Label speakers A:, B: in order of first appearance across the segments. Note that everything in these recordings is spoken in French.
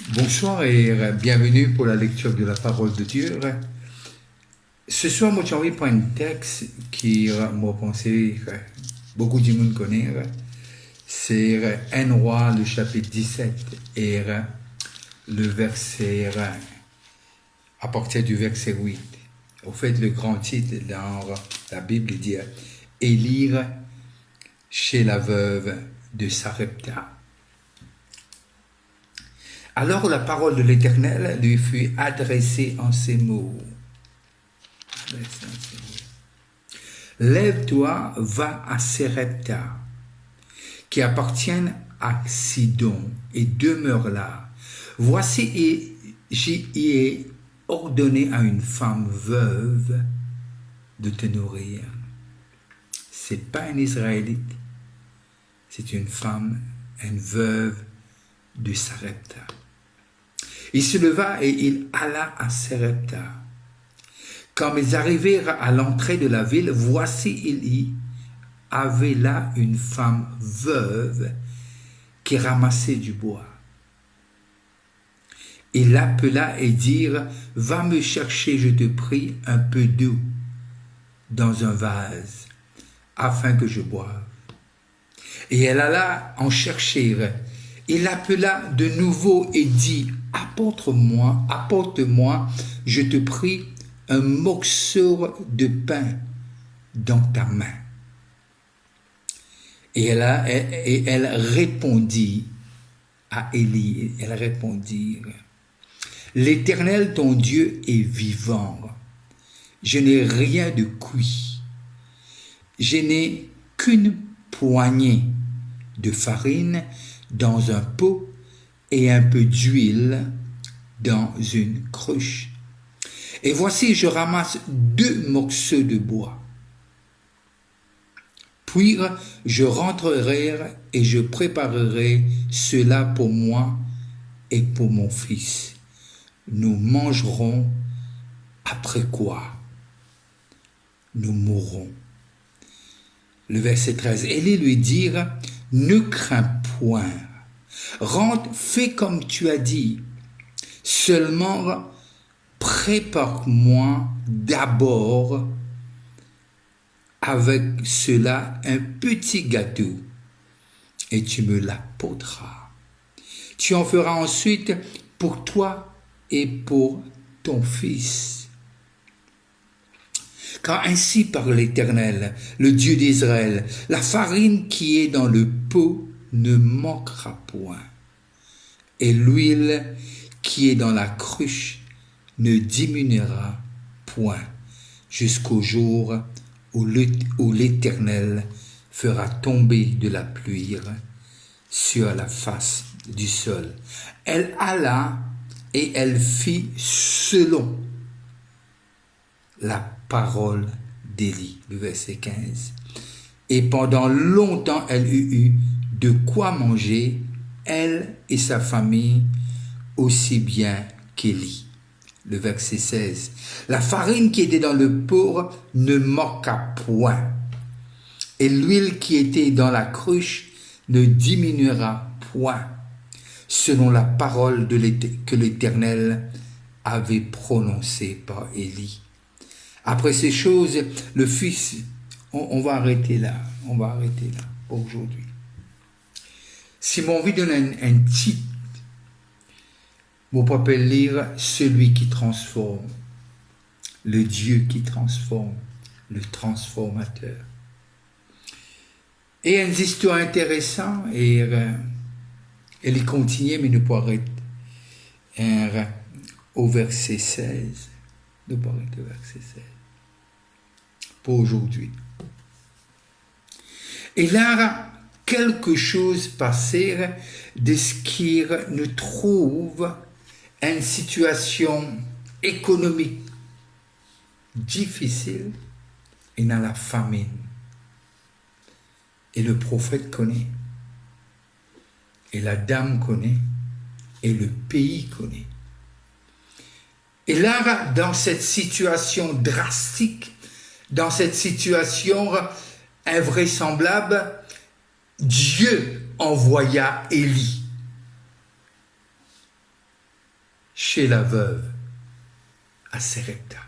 A: Bonsoir et bienvenue pour la lecture de la parole de Dieu. Ce soir, moi, j'ai envie de prendre un texte qui m'a pensé, beaucoup de monde connaît. C'est 1 Roi, le chapitre 17 et le verset, à partir du verset 8. Au fait, le grand titre dans la Bible dit Élire chez la veuve de Sarepta. Alors la parole de l'Éternel lui fut adressée en ces mots. Lève-toi, va à Sarepta, qui appartient à Sidon, et demeure là. Voici, j'y ai ordonné à une femme veuve de te nourrir. C'est pas un Israélite, c'est une femme, une veuve de Sarepta. Il se leva et il alla à Sarepta. Quand ils arrivèrent à l'entrée de la ville, voici il y avait là une femme veuve qui ramassait du bois. Il l'appela et dit, va me chercher, je te prie, un peu d'eau dans un vase, afin que je boive. Et elle alla en chercher. Il l'appela de nouveau et dit, apporte-moi, je te prie, un morceau de pain dans ta main. Et elle répondit à Élie, elle répondit, l'Éternel ton Dieu est vivant, je n'ai rien de cuit, je n'ai qu'une poignée de farine dans un pot et un peu d'huile dans une cruche. Et voici, je ramasse 2 morceaux de bois. Puis je rentrerai et je préparerai cela pour moi et pour mon fils. Nous mangerons, après quoi nous mourrons. Le verset 13. Élie lui dit, ne crains point, rentre, fais comme tu as dit, seulement prépare-moi d'abord avec cela un petit gâteau et tu me l'apporteras. Tu en feras ensuite pour toi et pour ton fils. Car ainsi parle l'Éternel, le Dieu d'Israël, la farine qui est dans le pot ne manquera point, et l'huile qui est dans la cruche ne diminuera point, jusqu'au jour où l'Éternel fera tomber de la pluie sur la face du sol. Elle alla et elle fit selon la parole d'Élie, le verset 15. Et pendant longtemps, elle eut de quoi manger, elle et sa famille, aussi bien qu'Élie. Le verset 16. La farine qui était dans le pot ne manqua point, et l'huile qui était dans la cruche ne diminuera point, selon la parole que l'Éternel avait prononcée par Élie. Après ces choses, le fils, on va arrêter là pour aujourd'hui. Si mon envie donne un titre, vous pouvez lire celui qui transforme, le Dieu qui transforme, le transformateur. Et une histoire intéressante, et elle est continue, mais nous pourrons arrêter au verset 16. Nous pourrons arrêter au verset 16. Pour aujourd'hui. Et là, quelque chose passait de ce qui nous trouve une situation économique difficile et dans la famine. Et le prophète connaît, et la dame connaît, et le pays connaît. Et là, dans cette situation drastique, dans cette situation invraisemblable, Dieu envoya Élie. chez la veuve à Sarepta.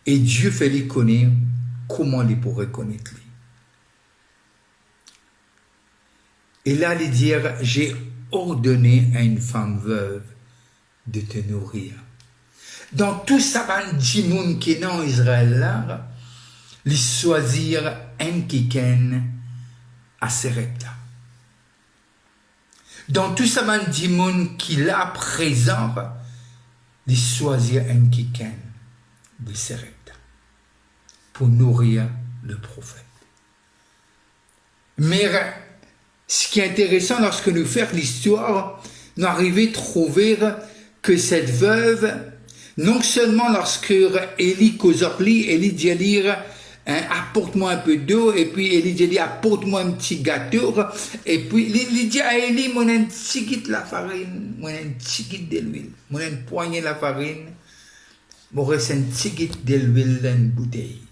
A: Et Dieu fait lui connaître comment il pourrait connaître lui. Et là, il dit, j'ai ordonné à une femme veuve de te nourrir. Dans tout ça, il y a des qui est dans Israël là, ils choisir un kiken à Sarepta. Dans tout ça, il y a des qui là présent, ils choisir un kiken de Sarepta pour nourrir le prophète. Mais ce qui est intéressant lorsque nous faisons l'histoire, nous arrivons à trouver que cette veuve, non seulement lorsque Élie causorli, Élie dit à lire, apporte-moi un peu d'eau, et puis Élie dit apporte-moi un petit gâteau, et puis il dit à Élie, mon un petit guide de la farine, mon un petit guide de l'huile, mon un poignée de la farine, mon reste un petit guide de l'huile dans une bouteille.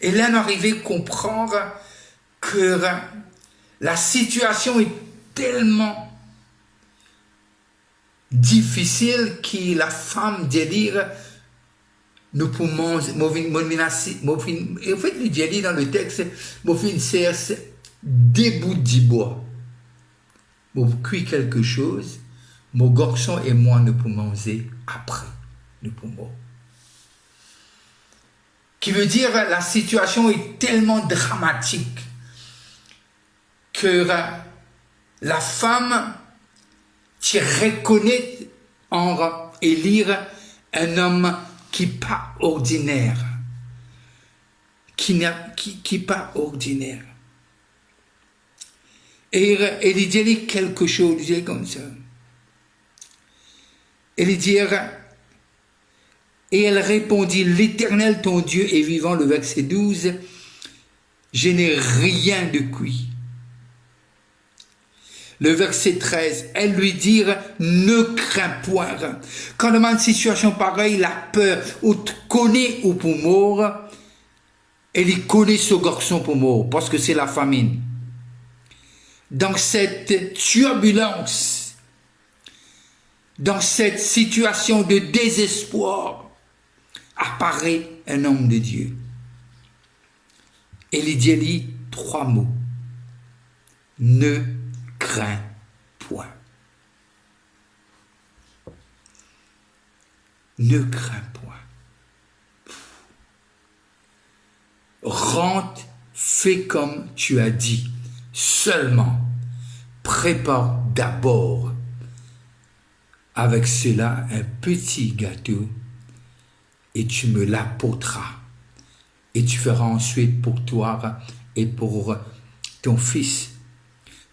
A: Et là, nous arrivons à comprendre que la situation est tellement difficile que la femme délire nous pouvons menacer. En fait, il dit dans le texte, mon fin cerce des bouts de bois. Mon cuit quelque chose, mon garçon et moi nous pouvons manger après. Nous pouvons. Qui veut dire la situation est tellement dramatique que la femme tu reconnais en élire un homme qui n'est pas ordinaire. Qui n'est pas ordinaire. Et il dit quelque chose, il dit comme ça. Il dit, et elle répondit, l'Éternel ton Dieu est vivant, le verset 12, je n'ai rien de cuit. Le verset 13, elle lui dit, ne crains point. Quand on a une situation pareille, la peur, ou te connaît ou pour mort, elle y connaît ce garçon pour mort, parce que c'est la famine. Dans cette turbulence, dans cette situation de désespoir, apparaît un homme de Dieu. Et il dit 3 mots. Ne crains point. Ne crains point. Rentre, fais comme tu as dit. Seulement, prépare d'abord avec cela un petit gâteau et tu me l'apporteras. Et tu feras ensuite pour toi et pour ton fils,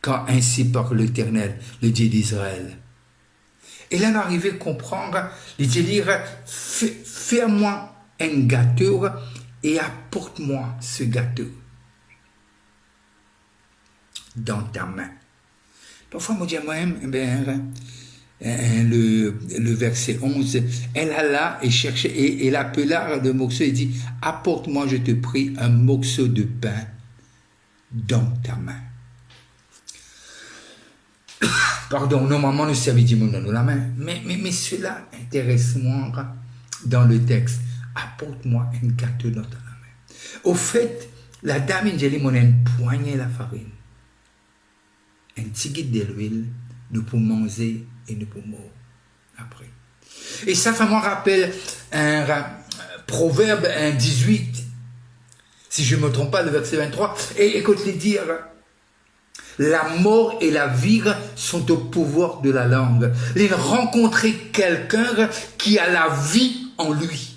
A: car ainsi parle l'Éternel, le Dieu d'Israël. Et là, on arrive à comprendre, il dit dire, fais-moi un gâteau et apporte-moi ce gâteau dans ta main. Parfois, on dit à moi-même, le verset 11, elle alla et cherchait, et elle appela le morceau et dit, apporte-moi, je te prie, un morceau de pain dans ta main. Pardon, normalement, nous servit du monde dans la main, mais cela intéresse-moi dans le texte. Apporte-moi un gâteau dans ta main. Au fait, la dame, elle dit, mon une poignée la farine, un petit guide de l'huile, nous pouvons manger et nous pouvons mourir après. Et ça me rappelle un proverbe 18, si je ne me trompe pas, le verset 23, et écoute-les dire, la mort et la vie sont au pouvoir de la langue. Il a rencontré quelqu'un qui a la vie en lui.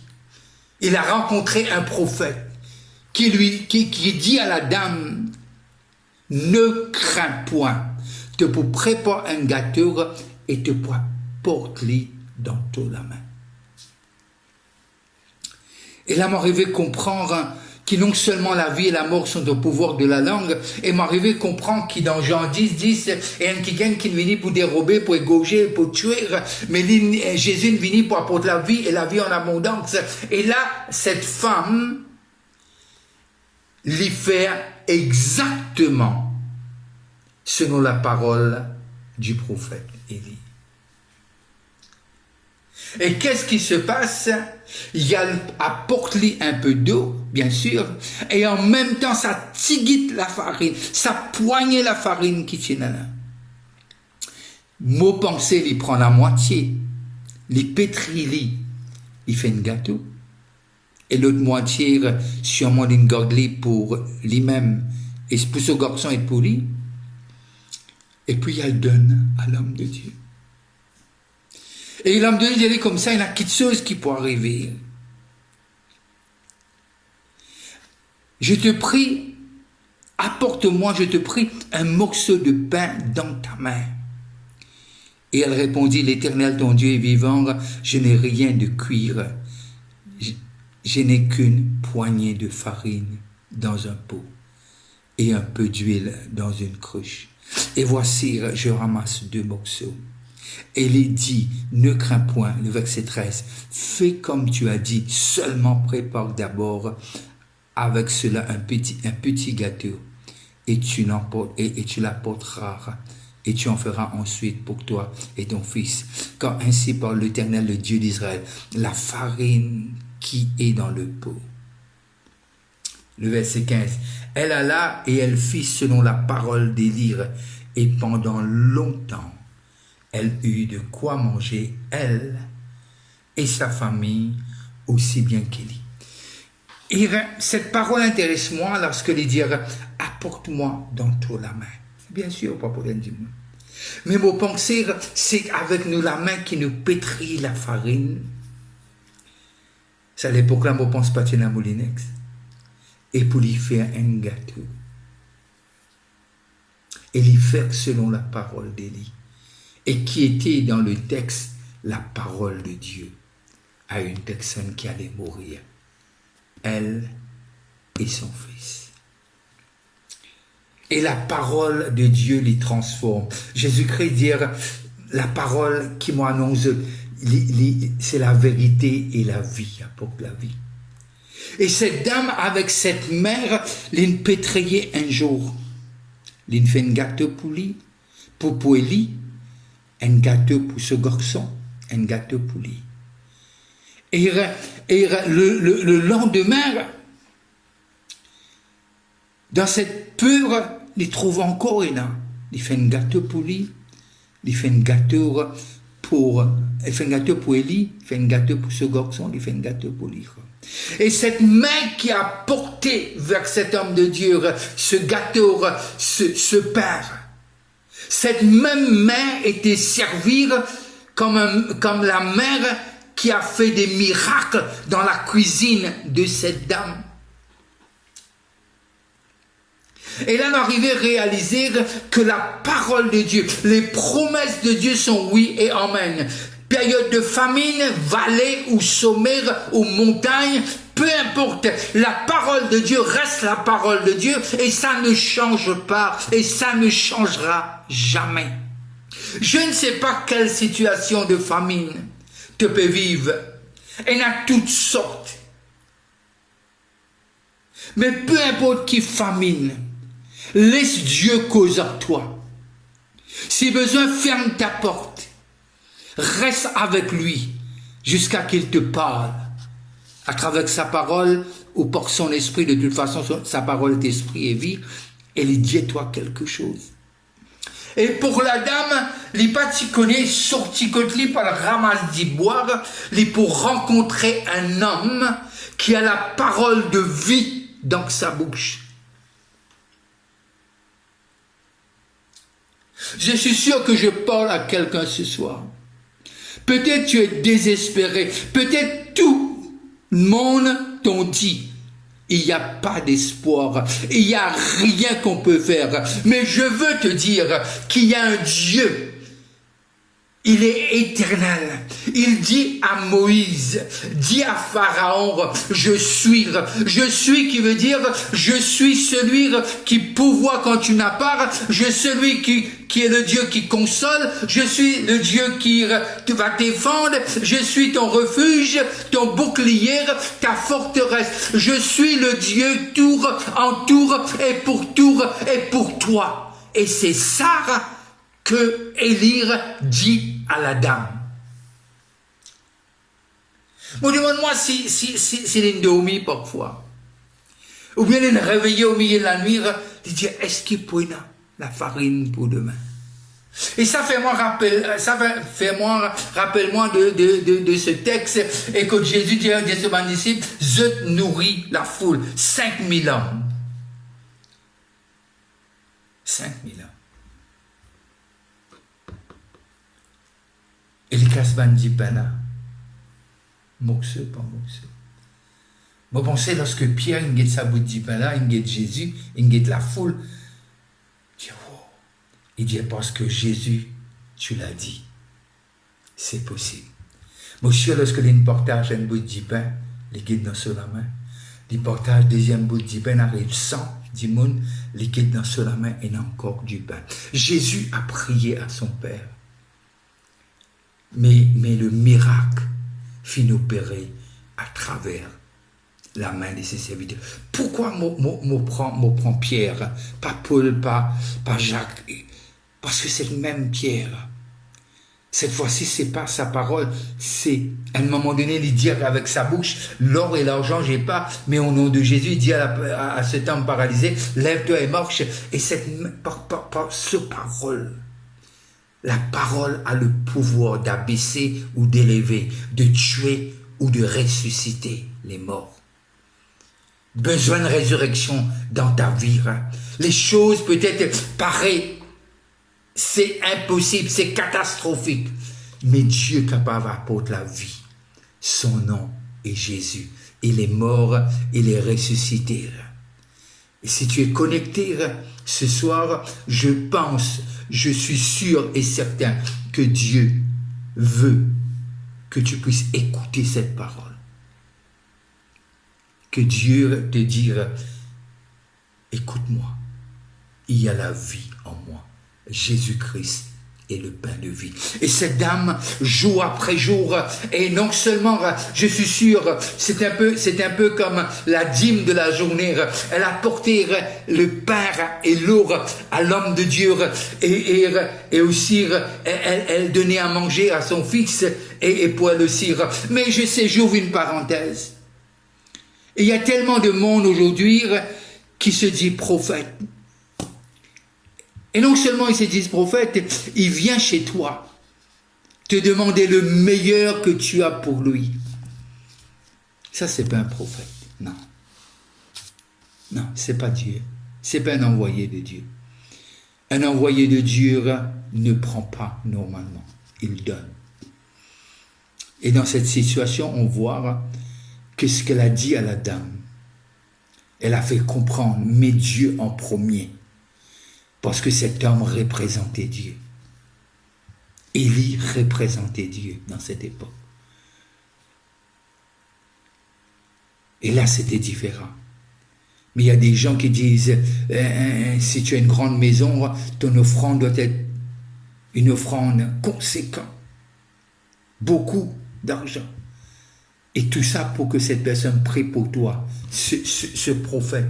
A: Il a rencontré un prophète qui dit à la dame, ne crains point, te prépare un gâteau et te porte-le dans ta main. Et là, m'arrive à comprendre que non seulement la vie et la mort sont au pouvoir de la langue, et m'arrive à comprendre que dans Jean 10, il y a quelqu'un qui vient pour dérober, pour égorger, pour tuer, mais Jésus vient pour apporter la vie et la vie en abondance. Et là, cette femme lui fait exactement selon la parole du prophète Élie. Et qu'est-ce qui se passe? Il apporte-lui un peu d'eau, bien sûr, et en même temps, ça tigite la farine, ça poigne la farine qui tient là. Mot pensé, il prend la moitié, il pétrit, il fait un gâteau, et l'autre moitié, sûrement, il garde pour lui-même, et pour ce garçon et pour lui, et puis il le donne à l'homme de Dieu. Et l'homme de Dieu, il est comme ça, il y a quelque chose qui peut arriver. Je te prie, apporte-moi, je te prie, un morceau de pain dans ta main. Et elle répondit, l'Éternel, ton Dieu est vivant, je n'ai rien de cuire. Je n'ai qu'une poignée de farine dans un pot et un peu d'huile dans une cruche. Et voici, je ramasse 2 morceaux. Élie dit, ne crains point, le verset 13, fais comme tu as dit, seulement prépare d'abord avec cela un petit gâteau, et tu l'apporteras, et tu en feras ensuite pour toi et ton fils. Car ainsi parle l'Éternel, le Dieu d'Israël, la farine qui est dans le pot. Le verset 15, elle alla et elle fit selon la parole d'Élie, et pendant longtemps, elle eut de quoi manger, elle et sa famille, aussi bien qu'Élie. Et cette parole intéresse moi lorsque les dire apporte-moi dans toi la main. Bien sûr, pas pour du monde. Mais mon pensée, c'est avec nous la main qui nous pétrit la farine. C'est à l'époque là, mon pense pas à Moulinex. Et pour lui faire un gâteau. Et lui faire selon la parole d'Élie. Et qui était dans le texte la parole de Dieu à une personne qui allait mourir, elle et son fils. Et la parole de Dieu les transforme. Jésus-Christ dit, la parole qui m'annonce, c'est la vérité et la vie, apporte la vie. Et cette dame avec cette mère, l'une pétrier un jour, l'une fait un gâteau pour lui, pour Élie, un gâteau pour ce garçon, un gâteau pour lui. Et le lendemain, dans cette peur, il trouve encore un. Il fait un gâteau pour lui, il fait un gâteau pour Élie, il fait un gâteau pour ce garçon, il fait un gâteau pour lui. Et cette main qui a porté vers cet homme de Dieu ce gâteau, ce pain, cette même main était servie comme la mère qui a fait des miracles dans la cuisine de cette dame. Et là, on arrivait à réaliser que la parole de Dieu, les promesses de Dieu sont oui et amen. Période de famine, vallée ou sommaire ou montagne, peu importe, la parole de Dieu reste la parole de Dieu et ça ne change pas et ça ne changera jamais. Je ne sais pas quelle situation de famine tu peux vivre. Il y en a toutes sortes. Mais peu importe qui famine, laisse Dieu cause à toi. Si besoin, ferme ta porte. Reste avec lui jusqu'à qu'il te parle. À travers sa parole ou par son esprit, de toute façon, sa parole est esprit et vie, elle dit toi quelque chose. Et pour la dame, les paticonés sorti contre lui par le ramasse d'y boire, les pour rencontrer un homme qui a la parole de vie dans sa bouche. Je suis sûr que je parle à quelqu'un ce soir. Peut-être tu es désespéré, peut-être tout le monde t'ont dit. Il n'y a pas d'espoir, il n'y a rien qu'on peut faire. Mais je veux te dire qu'il y a un Dieu. Il est éternel. Il dit à Moïse, dit à Pharaon, je suis qui veut dire, je suis celui qui pourvoit quand tu n'as pas, je suis celui qui est le Dieu qui console, je suis le Dieu qui va défendre, je suis ton refuge, ton bouclier, ta forteresse, je suis le Dieu tour en tour et pour toi. Et c'est ça que Élie dit à la dame. Moi, demande-moi si elle dormi parfois. Ou bien elle est réveillée au milieu de la nuit, elle dit, est-ce qu'il peut la farine pour demain? Et ça fait moi rappelle-moi de ce texte, et que Jésus dit à ses disciples, je nourris la foule, 5000 hommes. 5000 hommes. Et les casse-ban dit pas là. Moxeux, pas moxeux. Moi, pensez, lorsque Pierre, il guette sa bout de pain là, il guette Jésus, il guette la foule. Il dit, oh. Il dit, parce que Jésus, tu l'as dit, c'est possible. Monsieur, lorsque il partage un bout de pain, il guette dans la main. Il partage deuxième bout de pain, arrive 100, 10 moun, il guette dans la main et il a encore du pain. Jésus a prié à son Père. Mais le miracle finit opéré à travers la main de ses serviteurs. Pourquoi je prends Pierre, pas Paul, pas Jacques? Parce que c'est le même Pierre. Cette fois-ci, c'est pas sa parole, c'est à un moment donné, il dit avec sa bouche, l'or et l'argent, j'ai pas, mais au nom de Jésus, il dit à cet homme paralysé, lève-toi et marche. Et ce parole, la parole a le pouvoir d'abaisser ou d'élever, de tuer ou de ressusciter les morts. Besoin de résurrection dans ta vie. Les choses peut-être paraissent, c'est impossible, c'est catastrophique. Mais Dieu est capable d'apporter la vie. Son nom est Jésus. Il est mort, il est ressuscité. Et si tu es connecté ce soir, je pense, je suis sûr et certain que Dieu veut que tu puisses écouter cette parole. Que Dieu te dise, écoute-moi, il y a la vie en moi. Jésus-Christ est le pain de vie. Et cette dame, jour après jour, et non seulement, je suis sûr, c'est un peu comme la dîme de la journée. Elle a porté le pain et l'eau à l'homme de Dieu, et aussi, elle donnait à manger à son fils, et pour elle aussi. Mais je sais, j'ouvre une parenthèse. Et il y a tellement de monde aujourd'hui qui se dit prophète. Et non seulement il se dit prophète, il vient chez toi te demander le meilleur que tu as pour lui. Ça, c'est pas un prophète. Non. Non, c'est pas Dieu. C'est pas un envoyé de Dieu. Un envoyé de Dieu ne prend pas normalement. Il donne. Et dans cette situation, on voit que ce qu'elle a dit à la dame, elle a fait comprendre, mets Dieu en premier, parce que cet homme représentait Dieu. Élie représentait Dieu dans cette époque. Et là, c'était différent. Mais il y a des gens qui disent, si tu as une grande maison, ton offrande doit être une offrande conséquente. Beaucoup d'argent. Et tout ça pour que cette personne prie pour toi, ce prophète,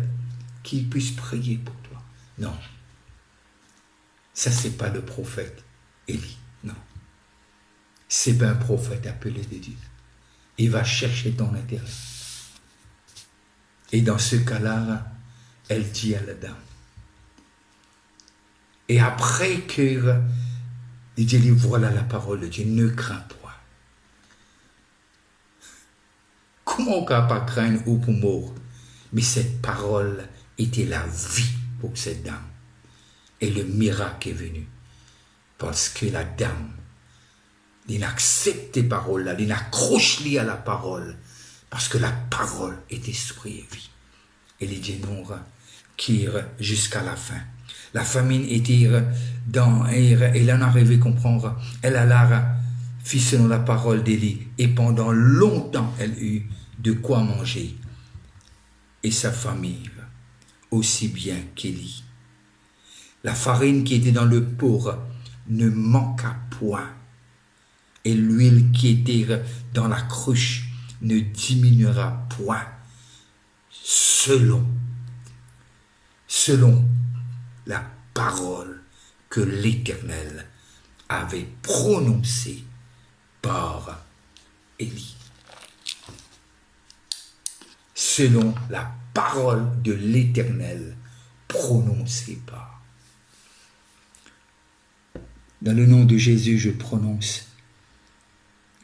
A: qu'il puisse prier pour toi. Non. Ça, c'est pas le prophète Élie. Non. C'est pas un prophète appelé de Dieu. Il va chercher ton intérêt. Et dans ce cas-là, elle dit à la dame. Et après que il dit, voilà la parole de Dieu, ne crains pas. Comment on ne peut pas craindre ou pour mort? Mais cette parole était la vie pour cette dame. Et le miracle est venu. Parce que la dame, il accepte ces paroles-là, il accroche à la parole. Parce que la parole est esprit et vie. Et les démons qui irent jusqu'à la fin. La famine était dans, et elle en arrivait à comprendre. Elle alla fit selon la parole d'Élie. Et pendant longtemps, elle eut de quoi manger. Et sa famille, aussi bien qu'Élie. La farine qui était dans le pot ne manqua point. Et l'huile qui était dans la cruche ne diminuera point. Selon la parole que l'Éternel avait prononcées par Élie. Selon la parole de l'Éternel prononcée par. Dans le nom de Jésus, je prononce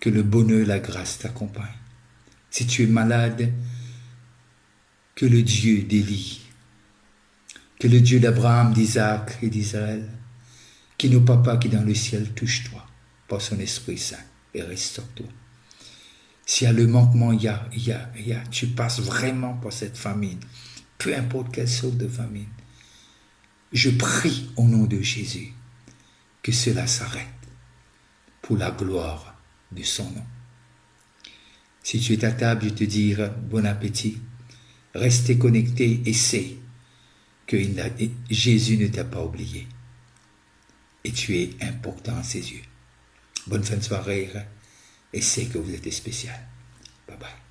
A: que le bonheur et la grâce t'accompagnent. Si tu es malade, que le Dieu d'Élie, que le Dieu d'Abraham, d'Isaac et d'Israël, que nos papas qui est dans le ciel touche-toi par son Esprit Saint et restaure-toi. S'il y a le manquement, tu passes vraiment par cette famine, peu importe quelle sorte de famine. Je prie au nom de Jésus que cela s'arrête pour la gloire de son nom. Si tu es à table, je te dis bon appétit. Restez connectés et sais que Jésus ne t'a pas oublié. Et tu es important à ses yeux. Bonne fin de soirée et sais que vous êtes spécial. Bye bye.